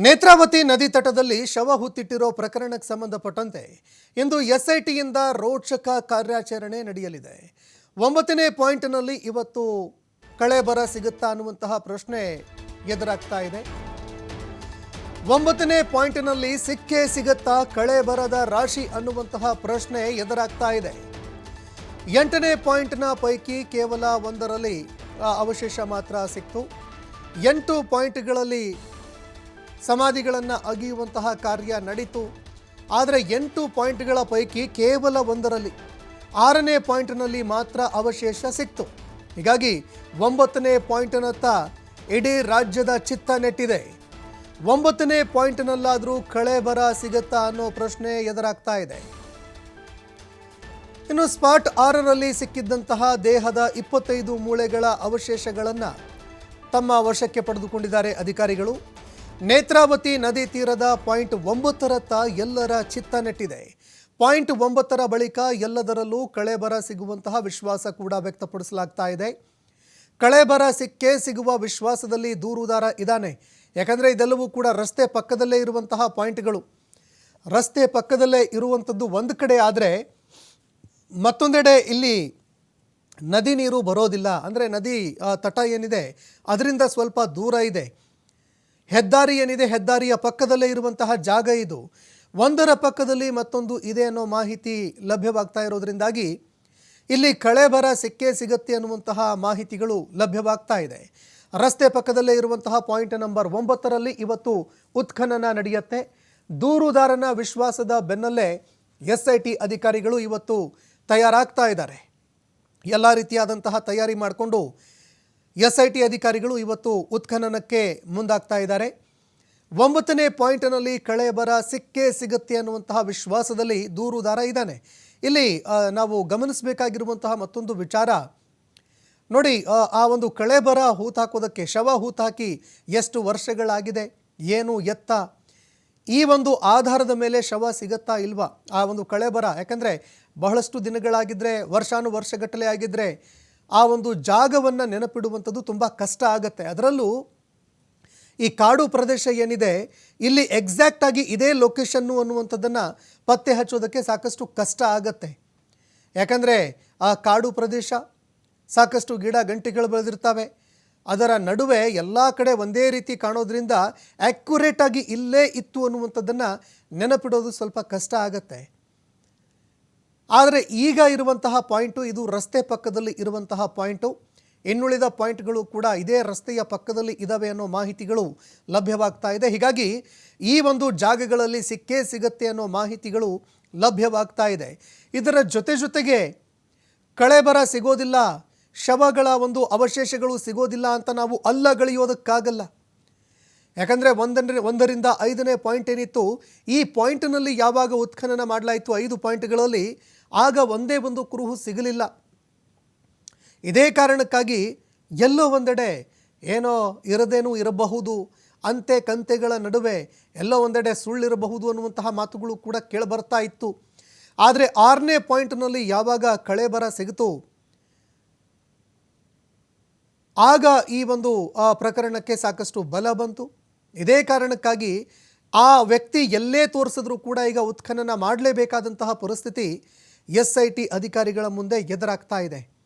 ನೇತ್ರಾವತಿ ನದಿ ತಟದಲ್ಲಿ ಶವ ಹುತ್ತಿಟ್ಟಿರೋ ಪ್ರಕರಣಕ್ಕೆ ಸಂಬಂಧಪಟ್ಟಂತೆ ಇಂದು ಎಸ್ಐಟಿಯಿಂದ ರೋಚಕ ಕಾರ್ಯಾಚರಣೆ ನಡೆಯಲಿದೆ. 9ನೇ ಪಾಯಿಂಟ್ನಲ್ಲಿ ಇವತ್ತು ಕಳೆಬರ ಸಿಗುತ್ತಾ ಅನ್ನುವಂತಹ ಪ್ರಶ್ನೆ ಎದುರಾಗ್ತಾ ಇದೆ. 9ನೇ ಪಾಯಿಂಟ್ನಲ್ಲಿ ಸಿಕ್ಕೇ ಸಿಗುತ್ತಾ ಕಳೆಬರದ ರಾಶಿ ಅನ್ನುವಂತಹ ಪ್ರಶ್ನೆ ಎದುರಾಗ್ತಾ ಇದೆ. 8ನೇ ಪಾಯಿಂಟ್ನ ಪೈಕಿ ಕೇವಲ ಒಂದರಲ್ಲಿ ಅವಶೇಷ ಮಾತ್ರ ಸಿಕ್ತು. 8 ಪಾಯಿಂಟ್ಗಳಲ್ಲಿ ಸಮಾಧಿಗಳನ್ನು ಅಗೆಯುವಂತಹ ಕಾರ್ಯ ನಡೀತು. ಆದರೆ 8 ಪಾಯಿಂಟ್ಗಳ ಪೈಕಿ ಕೇವಲ ಒಂದರಲ್ಲಿ 6ನೇ ಪಾಯಿಂಟ್ನಲ್ಲಿ ಮಾತ್ರ ಅವಶೇಷ ಸಿಕ್ತು. ಹೀಗಾಗಿ 9ನೇ ಪಾಯಿಂಟ್ನತ್ತ ಇಡೀ ರಾಜ್ಯದ ಚಿತ್ತ ನೆಟ್ಟಿದೆ. 9ನೇ ಪಾಯಿಂಟ್ನಲ್ಲಾದರೂ ಕಳೆಬರ ಸಿಗುತ್ತಾ ಅನ್ನೋ ಪ್ರಶ್ನೆ ಎದುರಾಗ್ತಾ ಇದೆ. ಇನ್ನು ಸ್ಪಾಟ್ 6ರಲ್ಲಿ ಸಿಕ್ಕಿದ್ದಂತಹ ದೇಹದ 25 ಮೂಳೆಗಳ ಅವಶೇಷಗಳನ್ನು ತಮ್ಮ ವಶಕ್ಕೆ ಪಡೆದುಕೊಂಡಿದ್ದಾರೆ ಅಧಿಕಾರಿಗಳು. ನೇತ್ರಾವತಿ ನದಿ ತೀರದ ಪಾಯಿಂಟ್ 9ರತ್ತ ಎಲ್ಲರ ಚಿತ್ತ ನೆಟ್ಟಿದೆ. ಪಾಯಿಂಟ್ 9ರ ಬಳಿಕ ಎಲ್ಲದರಲ್ಲೂ ಕಳೆಬರ ಸಿಗುವಂತಹ ವಿಶ್ವಾಸ ಕೂಡ ವ್ಯಕ್ತಪಡಿಸಲಾಗ್ತಾ ಇದೆ. ಕಳೆಬರ ಸಿಕ್ಕೇ ಸಿಗುವ ವಿಶ್ವಾಸದಲ್ಲಿ ದೂರುದಾರ ಇದ್ದಾನೆ. ಯಾಕಂದರೆ ಇದೆಲ್ಲವೂ ಕೂಡ ರಸ್ತೆ ಪಕ್ಕದಲ್ಲೇ ಇರುವಂತಹ ಪಾಯಿಂಟ್ಗಳು. ರಸ್ತೆ ಪಕ್ಕದಲ್ಲೇ ಇರುವಂಥದ್ದು ಒಂದು ಕಡೆ ಆದರೆ, ಮತ್ತೊಂದೆಡೆ ಇಲ್ಲಿ ನದಿ ನೀರು ಬರೋದಿಲ್ಲ. ಅಂದರೆ ನದಿ ತಟ ಏನಿದೆ ಅದರಿಂದ ಸ್ವಲ್ಪ ದೂರ ಇದೆ. ಹೆದ್ದಾರಿ ಏನಿದೆ, ಹೆದ್ದಾರಿಯ ಪಕ್ಕದಲ್ಲೇ ಇರುವಂತಹ ಜಾಗ ಇದು. ಒಂದರ ಪಕ್ಕದಲ್ಲಿ ಮತ್ತೊಂದು ಇದೆ ಅನ್ನೋ ಮಾಹಿತಿ ಲಭ್ಯವಾಗ್ತಾ ಇರೋದ್ರಿಂದಾಗಿ ಇಲ್ಲಿ ಕಳೆಬರ ಸಿಕ್ಕೇ ಸಿಗತ್ತೆ ಅನ್ನುವಂತಹ ಮಾಹಿತಿಗಳು ಲಭ್ಯವಾಗ್ತಾ ಇದೆ. ರಸ್ತೆ ಪಕ್ಕದಲ್ಲೇ ಇರುವಂತಹ ಪಾಯಿಂಟ್ ನಂಬರ್ 9ರಲ್ಲಿ ಇವತ್ತು ಉತ್ಖನನ ನಡೆಯುತ್ತೆ. ದೂರುದಾರನ ವಿಶ್ವಾಸದ ಬೆನ್ನಲ್ಲೇ ಎಸ್ಐಟಿ ಅಧಿಕಾರಿಗಳು ಇವತ್ತು ತಯಾರಾಗ್ತಾ ಇದ್ದಾರೆ. ಎಲ್ಲ ರೀತಿಯಾದಂತಹ ತಯಾರಿ ಮಾಡಿಕೊಂಡು ಎಸ್ಐಟಿ ಅಧಿಕಾರಿಗಳು ಇವತ್ತು ಉತ್ಖನನಕ್ಕೆ ಮುಂದಾಗ್ತಾ ಇದ್ದಾರೆ. 9ನೇ ಪಾಯಿಂಟ್ನಲ್ಲಿ ಕಳೆಬರ ಸಿಕ್ಕೇ ಸಿಗುತ್ತೆ ಅನ್ನುವಂತಹ ವಿಶ್ವಾಸದಲ್ಲಿ ದೂರುದಾರ ಇದ್ದಾನೆ. ಇಲ್ಲಿ ನಾವು ಗಮನಿಸಬೇಕಾಗಿರುವಂತಹ ಮತ್ತೊಂದು ವಿಚಾರ ನೋಡಿ, ಆ ಒಂದು ಕಳೆಬರ ಹೂತಾಕೋದಕ್ಕೆ ಶವ ಹೂತಾಕಿ ಎಷ್ಟು ವರ್ಷಗಳಾಗಿದೆ, ಏನು ಎತ್ತ, ಈ ಒಂದು ಆಧಾರದ ಮೇಲೆ ಶವ ಸಿಗತ್ತಾ ಇಲ್ವಾ ಆ ಒಂದು ಕಳೆಬರ. ಯಾಕಂದರೆ ಬಹಳಷ್ಟು ದಿನಗಳಾಗಿದ್ದರೆ, ವರ್ಷಾನುವರ್ಷಗಟ್ಟಲೆ ಆಗಿದ್ದರೆ ಆ ಒಂದು ಜಾಗವನ್ನು ನೆನಪಿಡುವಂಥದ್ದು ತುಂಬ ಕಷ್ಟ ಆಗುತ್ತೆ. ಅದರಲ್ಲೂ ಈ ಕಾಡು ಪ್ರದೇಶ ಏನಿದೆ ಇಲ್ಲಿ ಎಕ್ಸಾಕ್ಟಾಗಿ ಇದೇ ಲೊಕೇಶನ್ನು ಅನ್ನುವಂಥದ್ದನ್ನು ಪತ್ತೆ ಹಚ್ಚೋದಕ್ಕೆ ಸಾಕಷ್ಟು ಕಷ್ಟ ಆಗತ್ತೆ. ಯಾಕಂದರೆ ಆ ಕಾಡು ಪ್ರದೇಶ ಸಾಕಷ್ಟು ಗಿಡ ಗಂಟೆಗಳು ಬೆಳೆದಿರ್ತವೆ. ಅದರ ನಡುವೆ ಎಲ್ಲ ಕಡೆ ಒಂದೇ ರೀತಿ ಕಾಣೋದ್ರಿಂದ ಆ್ಯಕ್ಯುರೇಟಾಗಿ ಇಲ್ಲೇ ಇತ್ತು ಅನ್ನುವಂಥದ್ದನ್ನು ನೆನಪಿಡೋದು ಸ್ವಲ್ಪ ಕಷ್ಟ ಆಗತ್ತೆ. ಆದರೆ ಈಗ ಇರುವಂತಹ ಪಾಯಿಂಟು ಇದು ರಸ್ತೆ ಪಕ್ಕದಲ್ಲಿ ಇರುವಂತಹ ಪಾಯಿಂಟು. ಇನ್ನುಳಿದ ಪಾಯಿಂಟ್ಗಳು ಕೂಡ ಇದೇ ರಸ್ತೆಯ ಪಕ್ಕದಲ್ಲಿ ಇದ್ದಾವೆ ಅನ್ನೋ ಮಾಹಿತಿಗಳು ಲಭ್ಯವಾಗ್ತಾ ಇದೆ. ಹೀಗಾಗಿ ಈ ಒಂದು ಜಾಗಗಳಲ್ಲಿ ಸಿಕ್ಕೇ ಸಿಗತ್ತೆ ಅನ್ನೋ ಮಾಹಿತಿಗಳು ಲಭ್ಯವಾಗ್ತಾ ಇದೆ. ಇದರ ಜೊತೆಗೆ ಕಳೆಬರ ಸಿಗೋದಿಲ್ಲ, ಶವಗಳ ಒಂದು ಅವಶೇಷಗಳು ಸಿಗೋದಿಲ್ಲ ಅಂತ ನಾವು ಅಲ್ಲಗಳೆಯೋದಕ್ಕಾಗಲ್ಲ. ಯಾಕಂದರೆ 1ರಿಂದ 5ನೇ ಪಾಯಿಂಟ್ ಏನಿತ್ತು, ಈ ಪಾಯಿಂಟ್ನಲ್ಲಿ ಯಾವಾಗ ಉತ್ಖನನ ಮಾಡಲಾಯಿತು 5 ಪಾಯಿಂಟ್ಗಳಲ್ಲಿ, ಆಗ ಒಂದೇ ಒಂದು ಕುರುಹು ಸಿಗಲಿಲ್ಲ. ಇದೇ ಕಾರಣಕ್ಕಾಗಿ ಎಲ್ಲೋ ಒಂದೆಡೆ ಏನೋ ಇರದೇನೂ ಇರಬಹುದು, ಅಂತೆ ಕಂತೆಗಳ ನಡುವೆ ಎಲ್ಲೋ ಒಂದೆಡೆ ಸುಳ್ಳಿರಬಹುದು ಅನ್ನುವಂತಹ ಮಾತುಗಳು ಕೂಡ ಕೇಳಿಬರ್ತಾ ಇತ್ತು. ಆದರೆ 6ನೇ ಪಾಯಿಂಟ್ನಲ್ಲಿ ಯಾವಾಗ ಕಳೆಬರ ಸಿಗುತ್ತೋ ಆಗ ಈ ಒಂದು ಪ್ರಕರಣಕ್ಕೆ ಸಾಕಷ್ಟು ಬಲ ಬಂತು. ಇದೇ ಕಾರಣಕ್ಕಾಗಿ ಆ ವ್ಯಕ್ತಿ ಎಲ್ಲೇ ತೋರಿಸಿದ್ರೂ ಕೂಡ ಈಗ ಉತ್ಖನನ ಮಾಡಲೇಬೇಕಾದಂತಹ ಪರಿಸ್ಥಿತಿ ಎಸ್ಐಟಿ ಅಧಿಕಾರಿಗಳ ಮುಂದೆ ಎದುರಾಗ್ತಾ ಇದೆ.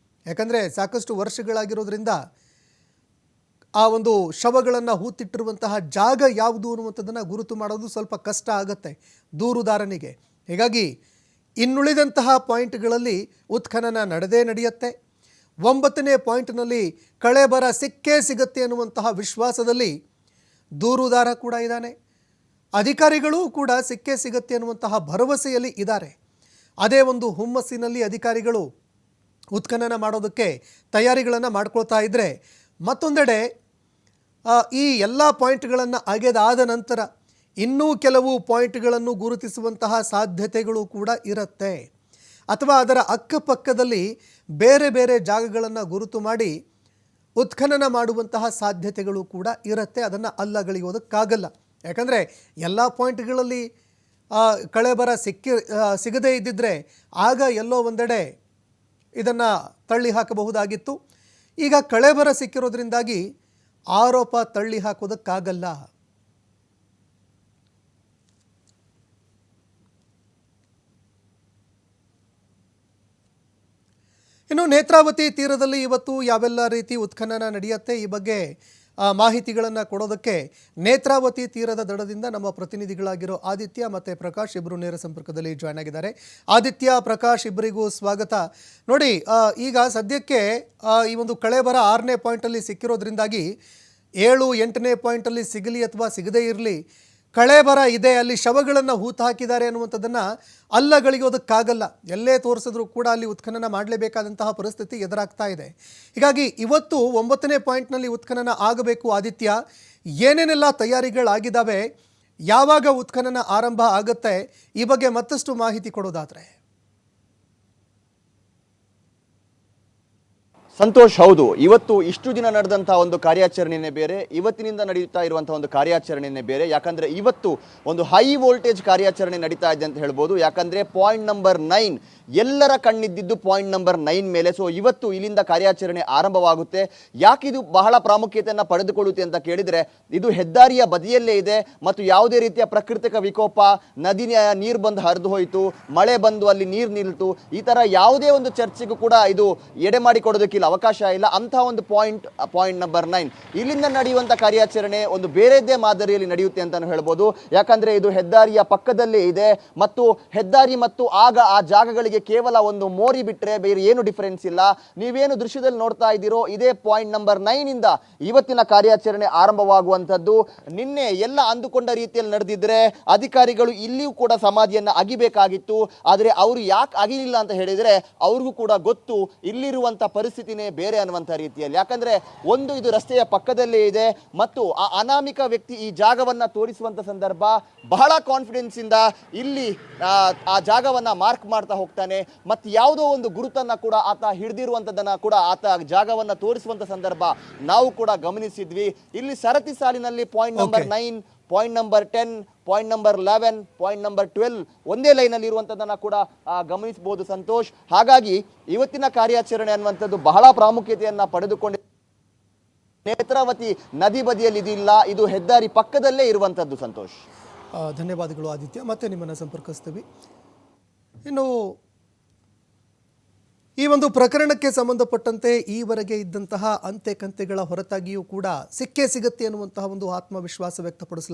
ಯಾಕಂದರೆ ಸಾಕಷ್ಟು ವರ್ಷಗಳಾಗಿರೋದ್ರಿಂದ ಆ ಒಂದು ಶವಗಳನ್ನು ಹೂತಿಟ್ಟಿರುವಂತಹ ಜಾಗ ಯಾವುದು ಅನ್ನುವಂಥದ್ದನ್ನು ಗುರುತು ಮಾಡೋದು ಸ್ವಲ್ಪ ಕಷ್ಟ ಆಗುತ್ತೆ ದೂರುದಾರನಿಗೆ. ಹೀಗಾಗಿ ಇನ್ನುಳಿದಂತಹ ಪಾಯಿಂಟ್ಗಳಲ್ಲಿ ಉತ್ಖನನ ನಡೆಯುತ್ತೆ. 9ನೇ ಪಾಯಿಂಟ್ನಲ್ಲಿ ಕಳೆಬರ ಸಿಕ್ಕೇ ಸಿಗತ್ತೆ ಅನ್ನುವಂತಹ ವಿಶ್ವಾಸದಲ್ಲಿ ದೂರುದಾರ ಕೂಡ ಇದ್ದಾನೆ. ಅಧಿಕಾರಿಗಳೂ ಕೂಡ ಸಿಕ್ಕೇ ಸಿಗತ್ತೆ ಅನ್ನುವಂತಹ ಭರವಸೆಯಲ್ಲಿ ಇದ್ದಾರೆ. ಅದೇ ಒಂದು ಹುಮ್ಮಸ್ಸಿನಲ್ಲಿ ಅಧಿಕಾರಿಗಳು ಉತ್ಖನನ ಮಾಡೋದಕ್ಕೆ ತಯಾರಿಗಳನ್ನು ಮಾಡ್ಕೊಳ್ತಾ ಇದ್ದರೆ, ಮತ್ತೊಂದೆಡೆ ಈ ಎಲ್ಲ ಪಾಯಿಂಟ್ಗಳನ್ನು ಅಗೆದಾದ ನಂತರ ಇನ್ನೂ ಕೆಲವು ಪಾಯಿಂಟ್ಗಳನ್ನು ಗುರುತಿಸುವಂತಹ ಸಾಧ್ಯತೆಗಳು ಕೂಡ ಇರುತ್ತೆ. ಅಥವಾ ಅದರ ಅಕ್ಕಪಕ್ಕದಲ್ಲಿ ಬೇರೆ ಬೇರೆ ಜಾಗಗಳನ್ನು ಗುರುತು ಮಾಡಿ ಉತ್ಖನನ ಮಾಡುವಂತಹ ಸಾಧ್ಯತೆಗಳು ಕೂಡ ಇರುತ್ತೆ. ಅದನ್ನು ಅಲ್ಲಗಳೆಯೋದಕ್ಕಾಗಲ್ಲ. ಯಾಕಂದರೆ ಎಲ್ಲ ಪಾಯಿಂಟ್ಗಳಲ್ಲಿ ಕಳೆಬರ ಸಿಗದೇ ಇದ್ದಿದ್ದರೆ ಆಗ ಎಲ್ಲೋ ಒಂದೆಡೆ ಇದನ್ನು ತಳ್ಳಿ ಹಾಕಬಹುದಾಗಿತ್ತು. ಈಗ ಕಳೆಬರ ಸಿಕ್ಕಿರೋದ್ರಿಂದಾಗಿ ಆರೋಪ ತಳ್ಳಿ ಹಾಕೋದಕ್ಕಾಗಲ್ಲ. ಇನ್ನು ನೇತ್ರಾವತಿ ತೀರದಲ್ಲಿ ಇವತ್ತು ಯಾವೆಲ್ಲ ರೀತಿ ಉತ್ಖನನ ನಡೆಯುತ್ತೆ ಈ ಬಗ್ಗೆ ಮಾಹಿತಿಗಳನ್ನು ಕೊಡೋದಕ್ಕೆ ನೇತ್ರಾವತಿ ತೀರದ ದಡದಿಂದ ನಮ್ಮ ಪ್ರತಿನಿಧಿಗಳಾಗಿರೋ ಆದಿತ್ಯ ಮತ್ತು ಪ್ರಕಾಶ್ ಇಬ್ಬರು ನೇರ ಸಂಪರ್ಕದಲ್ಲಿ ಜಾಯ್ನ್ ಆಗಿದ್ದಾರೆ. ಆದಿತ್ಯ, ಪ್ರಕಾಶ್ ಇಬ್ಬರಿಗೂ ಸ್ವಾಗತ. ನೋಡಿ, ಈಗ ಸದ್ಯಕ್ಕೆ ಈ ಒಂದು ಕಳೆಬರ 6ನೇ ಪಾಯಿಂಟಲ್ಲಿ ಸಿಕ್ಕಿರೋದ್ರಿಂದಾಗಿ 7, 8ನೇ ಪಾಯಿಂಟಲ್ಲಿ ಸಿಗಲಿ ಅಥವಾ ಸಿಗದೇ ಇರಲಿ, ಕಳೆಬರ ಇದೆ, ಅಲ್ಲಿ ಶವಗಳನ್ನು ಹೂತು ಹಾಕಿದ್ದಾರೆ ಅನ್ನುವಂಥದ್ದನ್ನು ಅಲ್ಲಗಳಿಗೋದಕ್ಕಾಗಲ್ಲ. ಎಲ್ಲೇ ತೋರಿಸಿದ್ರೂ ಕೂಡ ಅಲ್ಲಿ ಉತ್ಖನನ ಮಾಡಲೇಬೇಕಾದಂತಹ ಪರಿಸ್ಥಿತಿ ಎದುರಾಗ್ತಾ ಇದೆ. ಹೀಗಾಗಿ ಇವತ್ತು 9ನೇ ಪಾಯಿಂಟ್ನಲ್ಲಿ ಉತ್ಖನನ ಆಗಬೇಕು. ಆದಿತ್ಯ, ಏನೇನೆಲ್ಲ ತಯಾರಿಗಳಾಗಿದ್ದಾವೆ, ಯಾವಾಗ ಉತ್ಖನನ ಆರಂಭ ಆಗುತ್ತೆ, ಈ ಬಗ್ಗೆ ಮತ್ತಷ್ಟು ಮಾಹಿತಿ ಕೊಡೋದಾದರೆ. ಸಂತೋಷ್, ಹೌದು, ಇವತ್ತು ಇಷ್ಟು ದಿನ ನಡೆದಂತಹ ಒಂದು ಕಾರ್ಯಾಚರಣೆನೇ ಬೇರೆ, ಇವತ್ತಿನಿಂದ ನಡೀತಾ ಇರುವಂತಹ ಒಂದು ಕಾರ್ಯಾಚರಣೆನೇ ಬೇರೆ. ಯಾಕಂದ್ರೆ ಇವತ್ತು ಒಂದು ಹೈ ವೋಲ್ಟೇಜ್ ಕಾರ್ಯಾಚರಣೆ ನಡೀತಾ ಇದೆ ಅಂತ ಹೇಳ್ಬೋದು. ಯಾಕಂದ್ರೆ ಪಾಯಿಂಟ್ ನಂಬರ್ 9 ಎಲ್ಲರ ಕಣ್ಣಿದ್ದಿದ್ದು ಪಾಯಿಂಟ್ ನಂಬರ್ 9 ಮೇಲೆ. ಸೊ ಇವತ್ತು ಇಲ್ಲಿಂದ ಕಾರ್ಯಾಚರಣೆ ಆರಂಭವಾಗುತ್ತೆ. ಯಾಕಿದು ಬಹಳ ಪ್ರಾಮುಖ್ಯತೆಯನ್ನು ಪಡೆದುಕೊಳ್ಳುತ್ತೆ ಅಂತ ಕೇಳಿದ್ರೆ, ಇದು ಹೆದ್ದಾರಿಯ ಬದಿಯಲ್ಲೇ ಇದೆ ಮತ್ತು ಯಾವುದೇ ರೀತಿಯ ಪ್ರಾಕೃತಿಕ ವಿಕೋಪ, ನದಿ ನೀರು ಬಂದು ಹರಿದು ಹೋಯಿತು, ಮಳೆ ಬಂದು ಅಲ್ಲಿ ನೀರು ನಿಲ್ತು, ಈ ತರ ಯಾವುದೇ ಒಂದು ಚರ್ಚೆಗೂ ಕೂಡ ಇದು ಎಡೆ ಮಾಡಿಕೊಡೋದಕ್ಕಿಲ್ಲ, ಅವಕಾಶ ಇಲ್ಲ. ಅಂತಹ ಒಂದು ಪಾಯಿಂಟ್ ನಂಬರ್ 9 ಇಲ್ಲಿಂದ ನಡೆಯುವಂತ ಕಾರ್ಯಾಚರಣೆ ಒಂದು ಬೇರೆದೇ ಮಾದರಿಯಲ್ಲಿ ನಡೆಯುತ್ತೆ ಅಂತ ಹೇಳ್ಬೋದು. ಯಾಕಂದ್ರೆ ಇದು ಹೆದ್ದಾರಿಯ ಪಕ್ಕದಲ್ಲೇ ಇದೆ ಮತ್ತು ಹೆದ್ದಾರಿ ಮತ್ತು ಆಗ ಆ ಜಾಗಗಳಿಗೆ ಕೇವಲ ಒಂದು ಮೋರಿ ಬಿಟ್ರೆ ಬೇರೆ ಏನು ಡಿಫರೆನ್ಸ್ ಇಲ್ಲ. ನೀವೇನು ದೃಶ್ಯದಲ್ಲಿ ನೋಡ್ತಾ ಇದ್ದೀರೋ ಇದೇ ಪಾಯಿಂಟ್ ನಂಬರ್ 9 ಇಂದ ಇವತ್ತಿನ ಕಾರ್ಯಾಚರಣೆ ಆರಂಭವಾಗುವಂತದ್ದು. ನಿನ್ನೆ ಎಲ್ಲ ಅಂದುಕೊಂಡ ರೀತಿಯಲ್ಲಿ ನಡೆದಿದ್ರೆ ಅಧಿಕಾರಿಗಳು ಇಲ್ಲಿಯೂ ಕೂಡ ಸಮಾಧಿಯನ್ನ ಅಗಿಬೇಕಾಗಿತ್ತು. ಆದರೆ ಅವರು ಯಾಕೆ ಅಗಿಲಿಲ್ಲ ಅಂತ ಹೇಳಿದ್ರೆ, ಅವ್ರಿಗೂ ಕೂಡ ಗೊತ್ತು ಇಲ್ಲಿರುವಂತ ಪರಿಸ್ಥಿತಿನೇ ಬೇರೆ ಅನ್ನುವಂತ ರೀತಿಯಲ್ಲಿ. ಯಾಕಂದ್ರೆ ಒಂದು, ಇದು ರಸ್ತೆಯ ಪಕ್ಕದಲ್ಲೇ ಇದೆ ಮತ್ತು ಆ ಅನಾಮಿಕ ವ್ಯಕ್ತಿ ಈ ಜಾಗವನ್ನ ತೋರಿಸುವಂತ ಸಂದರ್ಭ ಬಹಳ ಕಾನ್ಫಿಡೆನ್ಸ್ ಇಂದ ಇಲ್ಲಿ ಆ ಜಾಗವನ್ನ ಮಾರ್ಕ್ ಮಾಡ್ತಾ ಹೋಗ್ತಾನೆ. ಮತ್ತೆ ಯಾವುದೋ ಒಂದು ಗುರುತನ್ನ ಕೂಡ ಆತ ಹಿಡಿದಿರುವಂತದನ್ನ ಕೂಡ ಆತ ಜಾಗವನ್ನ ತೋರಿಸುವಂತ ಸಂದರ್ಭ ನಾವು ಕೂಡ ಗಮನಿಸಿದ್ವಿ. ಇಲ್ಲಿ ಸರತಿ ಸಾಲಿನಲ್ಲಿ point number 9, point number 10, point number 11, point number 12 ಒಂದೇ ಲೈನಲ್ಲಿ ಇರುವಂಥದ್ದನ್ನು ಕೂಡ ಗಮನಿಸಬಹುದು ಸಂತೋಷ್. ಹಾಗಾಗಿ ಇವತ್ತಿನ ಕಾರ್ಯಾಚರಣೆ ಅನ್ನುವಂಥದ್ದು ಬಹಳ ಪ್ರಾಮುಖ್ಯತೆಯನ್ನು ಪಡೆದುಕೊಂಡಿದೆ. ನೇತ್ರಾವತಿ ನದಿ ಬದಿಯಲ್ಲಿ ಇದಿಲ್ಲ, ಇದು ಹೆದ್ದಾರಿ ಪಕ್ಕದಲ್ಲೇ ಇರುವಂಥದ್ದು ಸಂತೋಷ್. ಧನ್ಯವಾದಗಳು ಆದಿತ್ಯ, ಮತ್ತೆ ನಿಮ್ಮನ್ನು ಸಂಪರ್ಕಿಸ್ತೀವಿ. ಇನ್ನು ಈ ಒಂದು ಪ್ರಕರಣಕ್ಕೆ ಸಂಬಂಧಪಟ್ಟಂತೆ ಈವರೆಗೆ ಇದ್ದಂತಹ ಅಂತೆ ಕಂತೆಗಳ ಹೊರತಾಗಿಯೂ ಕೂಡ ಸಿಕ್ಕೇ ಸಿಗುತ್ತೆ ಅನ್ನುವಂತಹ ಒಂದು ಆತ್ಮವಿಶ್ವಾಸ ವ್ಯಕ್ತಪಡಿಸಲಾಗಿದೆ.